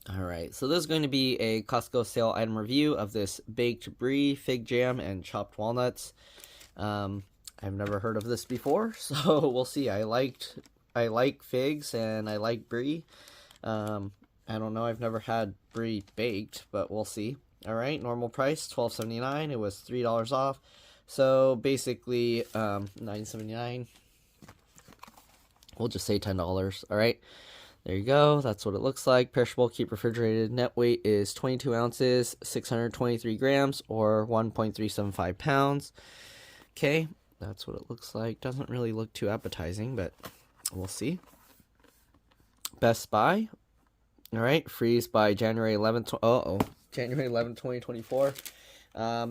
Alright, so this is going to be a Costco sale item review of this baked brie, fig jam, and chopped walnuts. I've never heard of this before, so we'll see. I like figs and I like brie. I don't know, I've never had brie baked, but we'll see. Alright, normal price $12.79. It was $3 off. So basically $9.79. We'll just say $10. Alright. There you go. That's what it looks like. Perishable, keep refrigerated. Net weight is 22 ounces, 623 grams, or 1.375 pounds. Okay, that's what it looks like. Doesn't really look too appetizing, but we'll see. Best Buy. All right, freeze by January 11th. January 11th, 2024.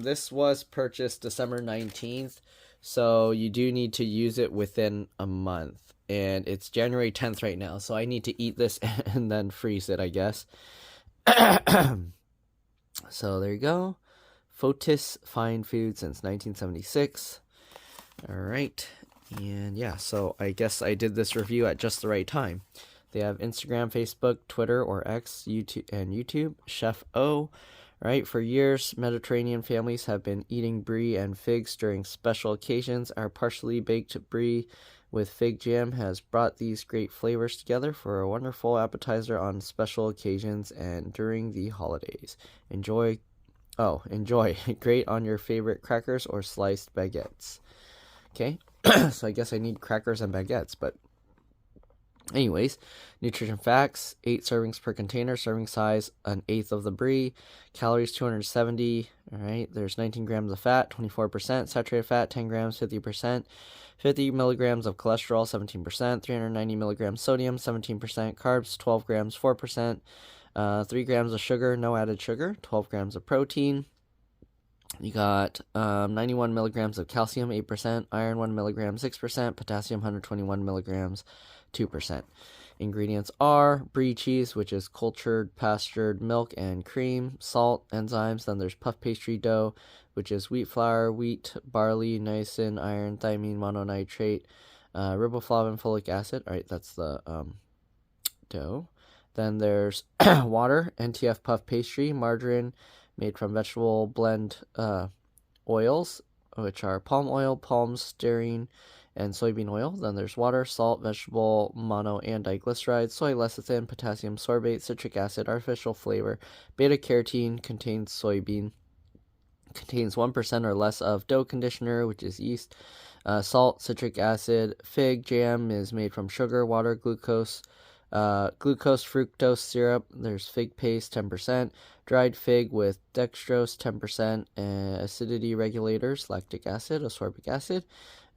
This was purchased December 19th, so you do need to use it within a month. And it's January 10th right now, so I need to eat this and then freeze it, I guess. So there you go. Fotis, fine food since 1976. All right. And yeah, so I guess I did this review at just the right time. They have Instagram, Facebook, Twitter, or X, YouTube. Chef O. Right, for years, Mediterranean families have been eating brie and figs during special occasions. Our partially baked brie with fig jam has brought these great flavors together for a wonderful appetizer on special occasions and during the holidays. Enjoy great on your favorite crackers or sliced baguettes. Okay, so I guess I need crackers and baguettes, but anyways, nutrition facts: 8 servings per container, serving size 1/8 of the brie, calories 270. All right, there's 19 grams of fat, 24%, saturated fat 10 grams, 50%, 50 milligrams of cholesterol, 17%, 390 milligrams sodium, 17%, carbs 12 grams, 4%, 3 grams of sugar, no added sugar, 12 grams of protein. You got 91 milligrams of calcium, 8%, iron 1 milligram, 6%, potassium 121 milligrams, 2%. Ingredients are brie cheese, which is cultured pastured milk and cream, salt, enzymes. Then there's puff pastry dough, which is wheat flour, wheat, barley, niacin, iron, thiamine, mononitrate, riboflavin, folic acid. All right, that's the dough. Then there's water, NTF puff pastry, margarine made from vegetable blend oils, which are palm oil, palm stearine, and soybean oil. Then there's water, salt, vegetable mono and diglyceride, soy lecithin, potassium sorbate, citric acid, artificial flavor, beta carotene, contains soybean, contains 1% or less of dough conditioner, which is yeast, salt, citric acid. Fig jam is made from sugar, water, glucose, fructose syrup. There's fig paste, 10%, dried fig with dextrose, 10%, acidity regulators, lactic acid, ascorbic acid,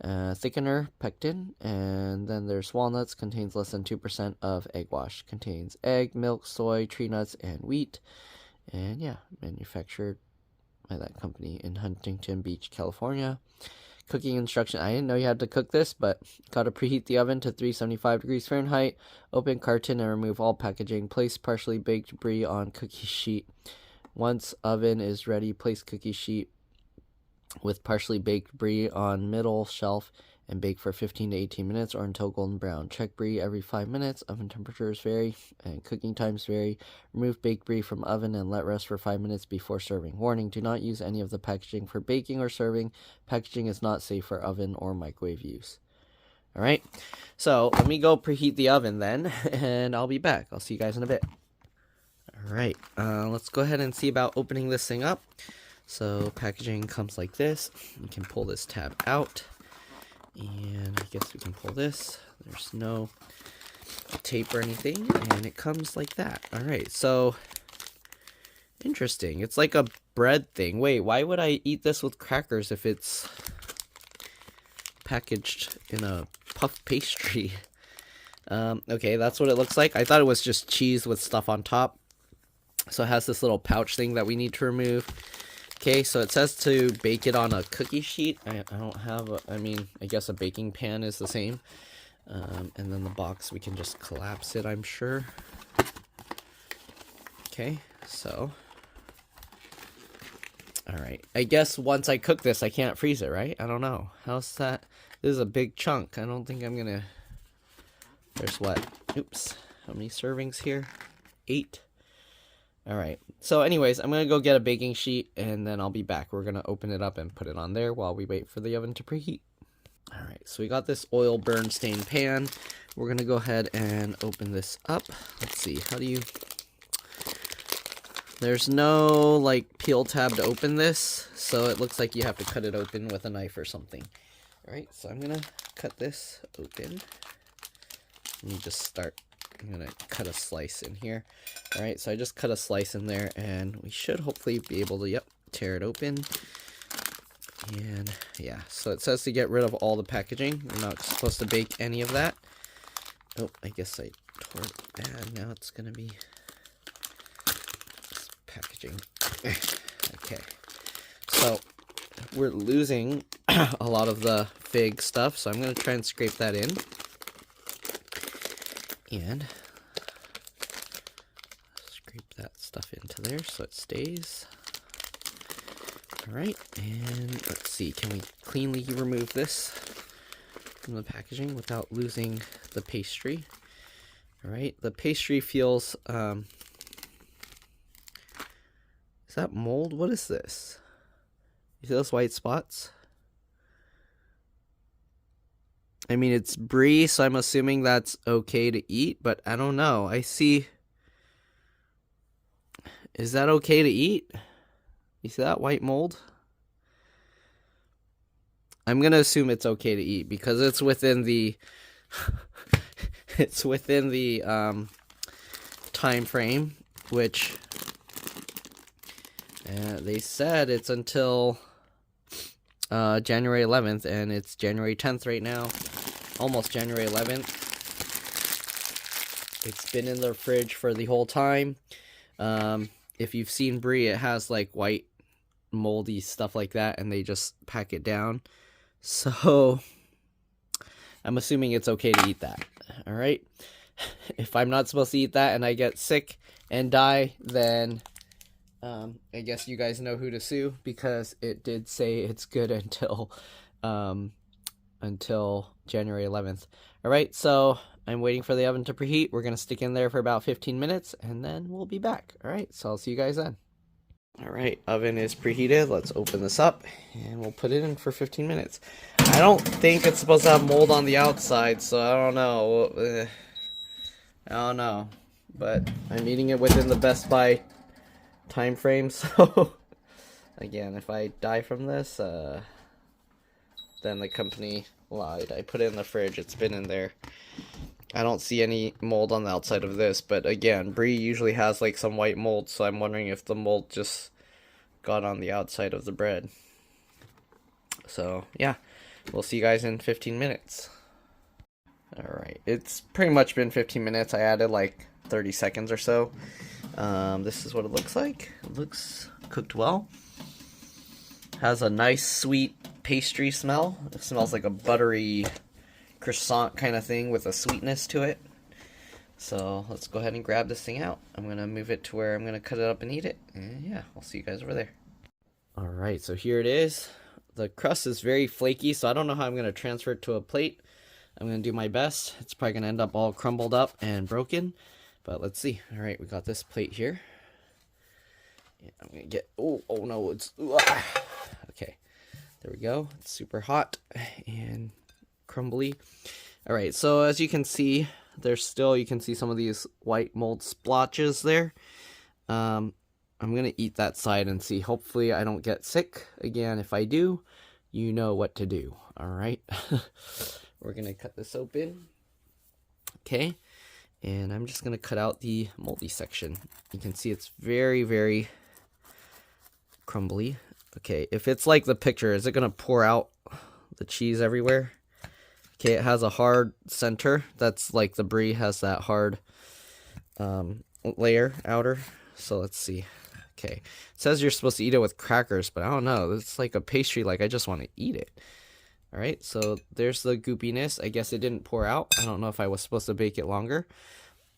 thickener, pectin. And then there's walnuts, contains less than 2% of egg wash, contains egg, milk, soy, tree nuts, and wheat. And yeah, manufactured by that company in Huntington Beach, California. Cooking instruction: I didn't know you had to cook this, but gotta preheat the oven to 375 degrees Fahrenheit. Open carton and remove all packaging. Place partially baked brie on cookie sheet. Once oven is ready, place cookie sheet with partially baked brie on middle shelf and bake for 15 to 18 minutes or until golden brown. Check brie every 5 minutes. Oven temperatures vary and cooking times vary. Remove baked brie from oven and let rest for 5 minutes before serving. Warning: do not use any of the packaging for baking or serving. Packaging is not safe for oven or microwave use. All right, so let me go preheat the oven then, and I'll be back. I'll see you guys in a bit. All right, let's go ahead and see about opening this thing up. So packaging comes like this. You can pull this tab out. And I guess we can pull this. There's no tape or anything, and it comes like that. All right, so interesting. It's like a bread thing. Wait, why would I eat this with crackers if it's packaged in a puff pastry? Okay, that's what it looks like. I thought it was just cheese with stuff on top. So it has this little pouch thing that we need to remove. Okay, so it says to bake it on a cookie sheet. I don't have I guess a baking pan is the same. And then the box, we can just collapse it, I'm sure. Okay, so. Alright, I guess once I cook this, I can't freeze it, right? I don't know. How's that? This is a big chunk. I don't think I'm gonna. There's what? Oops. How many servings here? 8. All right. So anyways, I'm going to go get a baking sheet and then I'll be back. We're going to open it up and put it on there while we wait for the oven to preheat. All right. So we got this oil burn stained pan. We're going to go ahead and open this up. Let's see. How do you... There's no like peel tab to open this, so it looks like you have to cut it open with a knife or something. All right. So I'm going to cut this open. Let me just start. I'm going to cut a slice in here. All right, so I just cut a slice in there, and we should hopefully be able to, tear it open. And, yeah, so it says to get rid of all the packaging. We're not supposed to bake any of that. Oh, I guess I tore it bad. Now it's going to be packaging. Okay, so we're losing a lot of the fig stuff, so I'm going to try and scrape that in. And scrape that stuff into there so it stays. All right, and let's see, can we cleanly remove this from the packaging without losing the pastry? All right, the pastry feels, is that mold? What is this? You see those white spots? I mean, it's Brie, so I'm assuming that's okay to eat, but I don't know. I see... Is that okay to eat? You see that white mold? I'm going to assume it's okay to eat because it's within the... it's within the time frame, which they said it's until January 11th, and it's January 10th right now. Almost January 11th. It's been in the fridge for the whole time. If you've seen Brie, it has like white moldy stuff like that, and they just pack it down. So I'm assuming it's okay to eat that. All right. If I'm not supposed to eat that and I get sick and die, then I guess you guys know who to sue, because it did say it's good until January 11th. All right, so I'm waiting for the oven to preheat. We're going to stick in there for about 15 minutes, and then we'll be back. All right, so I'll see you guys then. All right, oven is preheated. Let's open this up, and we'll put it in for 15 minutes. I don't think it's supposed to have mold on the outside, so I don't know. But I'm eating it within the Best Buy time frame, so again, if I die from this, then the company lied. I put it in the fridge. It's been in there. I don't see any mold on the outside of this, but again, Brie usually has like some white mold, so I'm wondering if the mold just got on the outside of the bread. So, yeah, we'll see you guys in 15 minutes. Alright, it's pretty much been 15 minutes. I added like 30 seconds or so. This is what it looks like. It looks cooked well. Has a nice sweet pastry smell. It smells like a buttery croissant kind of thing with a sweetness to it. So let's go ahead and grab this thing out. I'm going to move it to where I'm going to cut it up and eat it. And yeah, I'll see you guys over there. Alright, so here it is. The crust is very flaky, so I don't know how I'm going to transfer it to a plate. I'm going to do my best. It's probably going to end up all crumbled up and broken, but let's see. Alright, we got this plate here. Yeah, I'm going to get... Oh no, it's... Okay, there we go. It's super hot and crumbly. Alright, so as you can see, there's still... You can see some of these white mold splotches there. I'm going to eat that side and see. Hopefully I don't get sick. Again, if I do, you know what to do. Alright. We're going to cut this open. Okay. And I'm just going to cut out the moldy section. You can see it's very, very crumbly. Okay. If it's like the picture, is it going to pour out the cheese everywhere? Okay. It has a hard center. That's like the Brie has that hard layer outer. So let's see. Okay. It says you're supposed to eat it with crackers, but I don't know. It's like a pastry. Like I just want to eat it. All right, so there's the goopiness. I guess it didn't pour out. I don't know if I was supposed to bake it longer,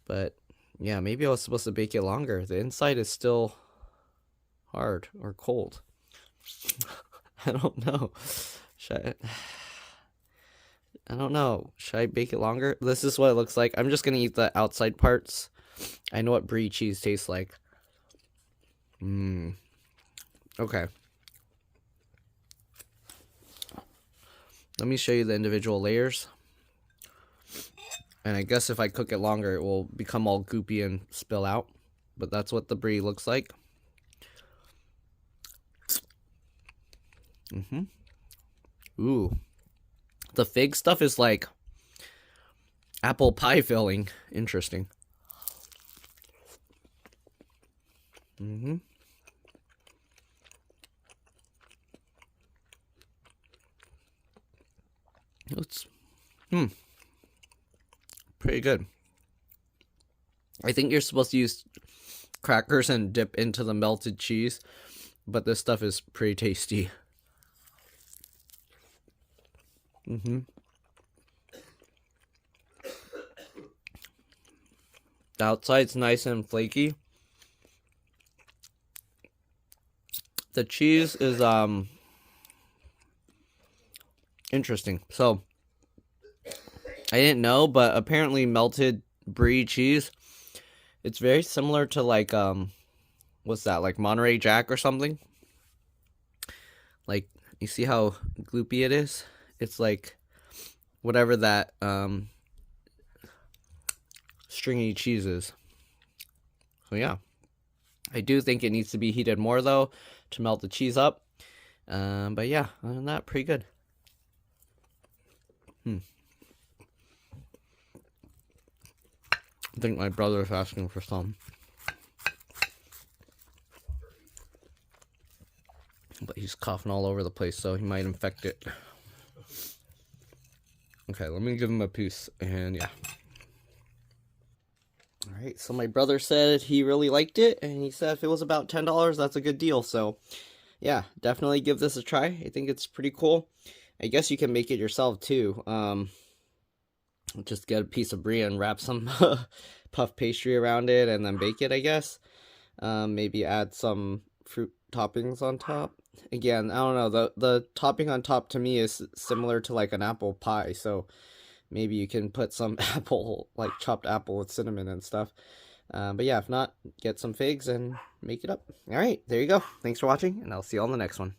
but yeah, maybe I was supposed to bake it longer. The inside is still hard or cold. I don't know. I don't know. Should I bake it longer? This is what it looks like. I'm just going to eat the outside parts. I know what Brie cheese tastes like. Okay. Let me show you the individual layers. And I guess if I cook it longer, it will become all goopy and spill out. But that's what the brie looks like. Ooh. The fig stuff is like apple pie filling. Interesting. It's pretty good. I think you're supposed to use crackers and dip into the melted cheese, but this stuff is pretty tasty. The outside's nice and flaky. The cheese is interesting. So I didn't know, but apparently melted brie cheese, it's very similar to like what's that, like Monterey Jack or something? Like, you see how gloopy it is? It's like whatever that stringy cheese is. So yeah, I do think it needs to be heated more though to melt the cheese up. But yeah, other than that, pretty good. I think my brother's asking for some. But he's coughing all over the place, so he might infect it. Okay, let me give him a piece, and yeah. Alright, so my brother said he really liked it, and he said if it was about $10, that's a good deal. So, yeah, definitely give this a try. I think it's pretty cool. I guess you can make it yourself, too. Just get a piece of brie and wrap some puff pastry around it, and then bake it, I guess. Maybe add some fruit toppings on top. Again, I don't know, the topping on top to me is similar to like an apple pie, so maybe you can put some apple, like chopped apple with cinnamon and stuff. But yeah, if not, get some figs and make it up. Alright, there you go. Thanks for watching, and I'll see you on the next one.